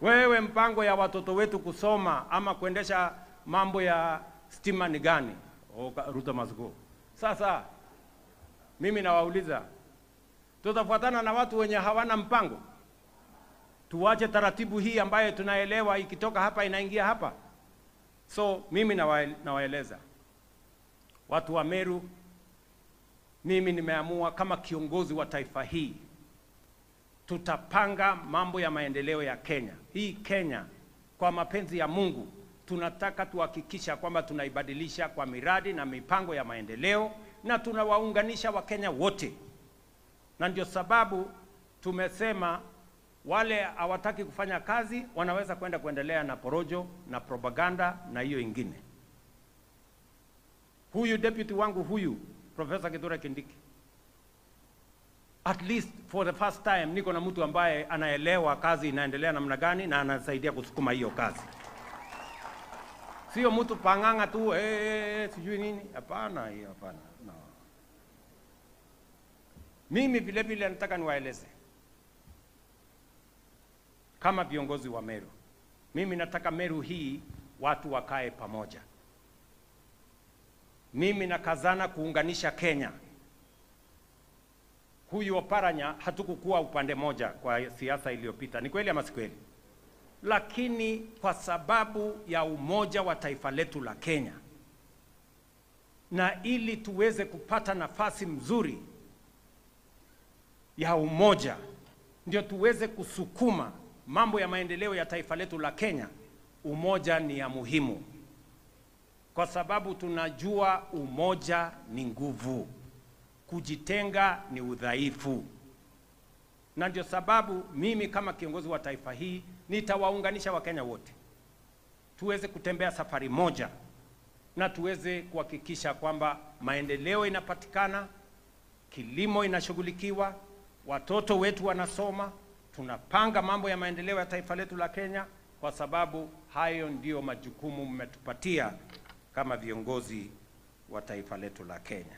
Wewe mpango ya watoto wetu kusoma ama kuendesha mambo ya stima ni gani? Ruto must go. Sasa mimi nawauliza, tutafuatana na watu wenye hawana mpango? Tuwache taratibu hii ambayo tunaelewa ikitoka hapa inaingia hapa? So mimi nawaeleza watu wa Meru, mimi nimeamua kama kiongozi wa taifa hii, tutapanga mambo ya maendeleo ya Kenya. Hii Kenya kwa mapenzi ya Mungu tunataka tuhakikisha kwamba tunaibadilisha kwa miradi na mipango ya maendeleo, na tunawaunganisha Wakenya wote. Na ndio sababu tumesema wale hawataki kufanya kazi wanaweza kuendelea na porojo na propaganda na hiyo ingine. Huyu deputy wangu huyu Professor Kithure Kindiki, at least for the first time niko na mtu ambaye anaelewa kazi inaendelea namna gani na anasaidia kusukuma hiyo kazi. Sio mtu panganga tu sijui nini. Hapana, hiyo hapana. No. Mimi vile vile nataka niwaeleze kama viongozi wa Meru. Mimi nataka Meru hii watu wakae pamoja. Mimi nakazana kuunganisha Kenya. Huyu Oparanya hatukukuwa upande moja kwa siasa iliyopita. Ni kweli ama si kweli? Lakini kwa sababu ya umoja wa taifa letu la Kenya, na ili tuweze kupata nafasi mzuri ya umoja, ndio tuweze kusukuma mambo ya maendeleo ya taifa letu la Kenya, umoja ni ya muhimu. Kwa sababu tunajua umoja ni nguvu, kujitenga ni udhaifu. Na ndio sababu mimi kama kiongozi wa taifa hii nitawaunganisha Wakenya wote, tuweze kutembea safari moja na tuweze kuhakikisha kwamba maendeleo inapatikana, kilimo inashughulikiwa, watoto wetu wanasoma, tunapanga mambo ya maendeleo ya taifa letu la Kenya, kwa sababu hayo ndio majukumu mmetupatia kama viongozi wa taifa letu la Kenya.